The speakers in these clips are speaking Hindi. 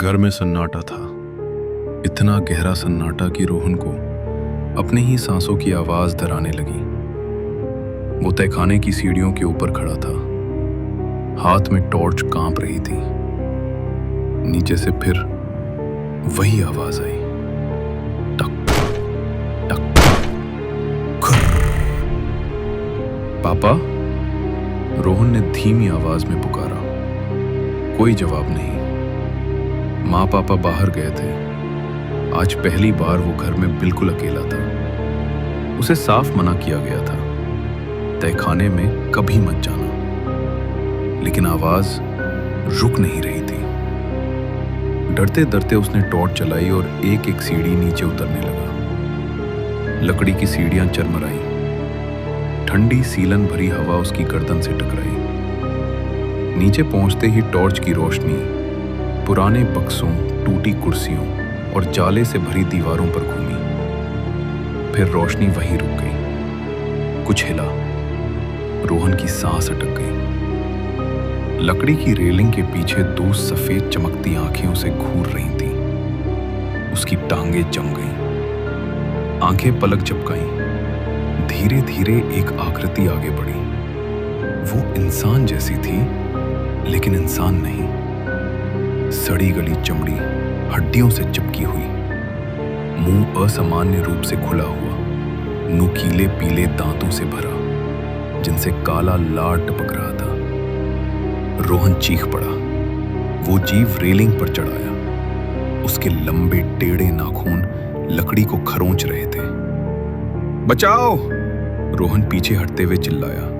घर में सन्नाटा था, इतना गहरा सन्नाटा कि रोहन को अपने ही सांसों की आवाज डराने लगी। वो तहखाने की सीढ़ियों के ऊपर खड़ा था, हाथ में टॉर्च कांप रही थी। नीचे से फिर वही आवाज आई, टक टक खुर। पापा, रोहन ने धीमी आवाज में पुकारा। कोई जवाब नहीं। माँ पापा बाहर गए थे। आज पहली बार वो घर में बिल्कुल अकेला था। उसे साफ मना किया गया था, तहखाने में कभी मत जाना, लेकिन आवाज रुक नहीं रही थी। डरते डरते उसने टॉर्च चलाई और एक एक सीढ़ी नीचे उतरने लगा। लकड़ी की सीढ़ियां चरमराई, ठंडी सीलन भरी हवा उसकी गर्दन से टकराई। नीचे पहुंचते ही टॉर्च की रोशनी पुराने बक्सों, टूटी कुर्सियों और जाले से भरी दीवारों पर घूमी। फिर रोशनी वहीं रुक गई। कुछ हिला, रोहन की सांस अटक गई। लकड़ी की रेलिंग के पीछे दो सफेद चमकती आंखें उसे घूर रही थीं। उसकी टांगें जम गईं, आंखें पलक झपकाईं। धीरे धीरे एक आकृति आगे बढ़ी। वो इंसान जैसी थी, लेकिन इंसान नहीं। सड़ी गली चमड़ी, हड्डियों से चिपकी हुई, मुंह असामान्य रूप से खुला हुआ, नुकीले पीले दांतों से भरा, जिनसे काला लार टपक रहा था। रोहन चीख पड़ा। वो जीव रेलिंग पर चढ़ाया। उसके लंबे टेढ़े नाखून लकड़ी को खरोंच रहे थे। बचाओ! रोहन पीछे हटते हुए चिल्लाया।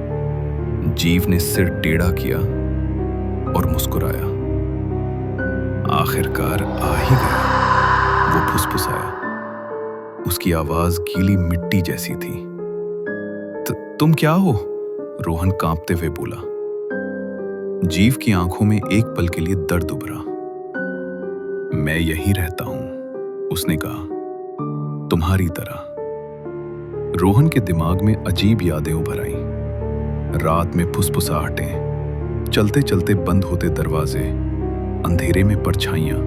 जीव ने सिर टेढ़ा किया और मुस्कुराया। आखिरकार आ ही गया, वो फुसफुसाया। उसकी आवाज गीली मिट्टी जैसी थी। तुम क्या हो? रोहन कांपते हुए बोला। जीव की आंखों में एक पल के लिए दर्द उभरा। मैं यहीं रहता हूं, उसने कहा, तुम्हारी तरह। रोहन के दिमाग में अजीब यादें उभर आईं। रात में फुसफुसाहटें, चलते चलते बंद होते दरवाजे, अंधेरे में परछाइयां।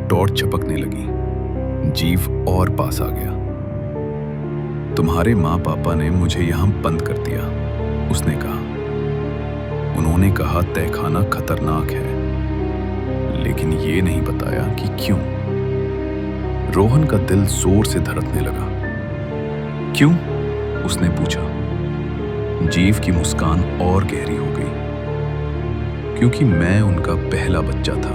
टॉर्च झपकने लगी। जीव और पास आ गया। तुम्हारे माँ पापा ने मुझे यहां बंद कर दिया, उसने कहा। उन्होंने कहा तहखाना खतरनाक है, लेकिन ये नहीं बताया कि क्यों। रोहन का दिल जोर से धड़कने लगा। क्यों? उसने पूछा। जीव की मुस्कान और गहरी हो गई। क्योंकि मैं उनका पहला बच्चा था।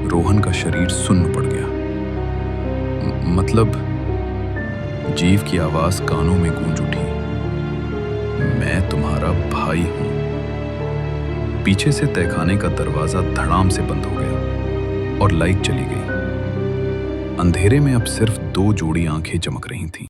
रोहन का शरीर सुन्न पड़ गया। मतलब? जीव की आवाज कानों में गूंज उठी। मैं तुम्हारा भाई हूं। पीछे से तहखाने का दरवाजा धड़ाम से बंद हो गया और लाइट चली गई। अंधेरे में अब सिर्फ दो जोड़ी आंखें चमक रही थीं।